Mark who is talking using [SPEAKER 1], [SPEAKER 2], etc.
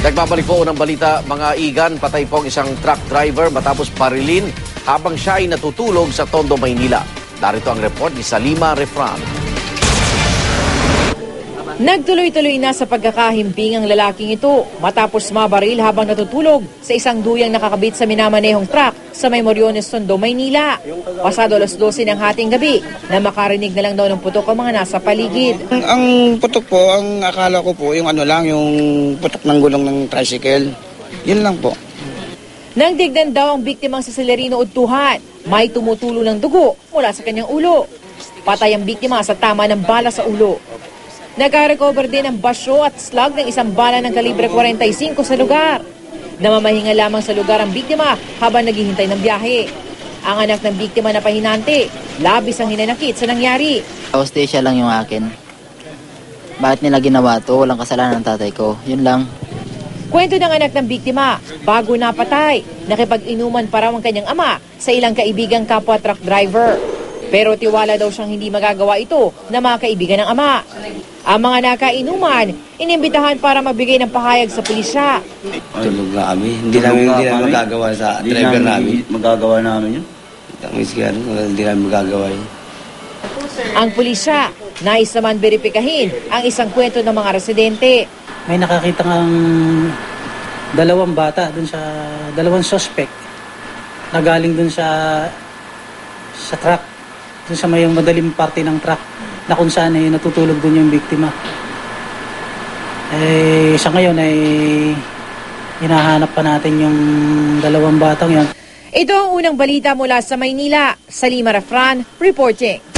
[SPEAKER 1] Nagbabalik po unang balita, mga igan, patay po ang isang truck driver matapos parilin habang siya ay natutulog sa Tondo, Maynila. Narito ang report ni Salima Refran.
[SPEAKER 2] Nagtuloy-tuloy na sa pagkakahimping ang lalaking ito matapos mabaril habang natutulog sa isang duyang nakakabit sa minamanehong truck sa may Moriones, Tondo, Maynila. Pasado alas 12 ng hating gabi na makarinig na lang daw ng putok ang mga nasa paligid.
[SPEAKER 3] Ang putok po, ang akala ko po, yung yung putok ng gulong ng tricycle. Yun lang po.
[SPEAKER 2] Nang digdan daw ang biktimang si Celerino Udtuhan, may tumutulo ng dugo mula sa kanyang ulo. Patay ang biktima sa tama ng bala sa ulo. Nag-recover din ng basyo at slug ng isang bala ng kalibre 45 sa lugar. Namamahinga lamang sa lugar ang biktima habang naghihintay ng biyahe. Ang anak ng biktima na pahinante, labis ang hinanakit sa nangyari.
[SPEAKER 4] Hostesya lang yung akin. Bakit nila ginawa to? Walang kasalanan ng tatay ko. Yun lang.
[SPEAKER 2] Kwento ng anak ng biktima, bago napatay, nakipag-inuman pa raw ang kanyang ama sa ilang kaibigang kapwa truck driver. Pero tiwala daw siyang hindi magagawa ito na mga kaibigan ng ama. Ang mga nakainuman, inimbitahan para magbigay ng pahayag sa pulisya.
[SPEAKER 3] Tulog na kami. Hindi namin magagawa sa driver namin.
[SPEAKER 5] Magagawa namin yun.
[SPEAKER 3] Hindi namin magagawa yun.
[SPEAKER 2] Ang pulisya, nais naman beripikahin ang isang kwento ng mga residente.
[SPEAKER 6] May nakakita ng dalawang bata dun sa dalawang suspect na galing dun sa truck, dun sa may madaling parte ng truck na kung saan ay natutulog dun yung biktima. Sa ngayon ay hinahanap pa natin yung dalawang batang yan.
[SPEAKER 2] Ito ang unang balita mula sa Maynila. Salima Refran, reporting.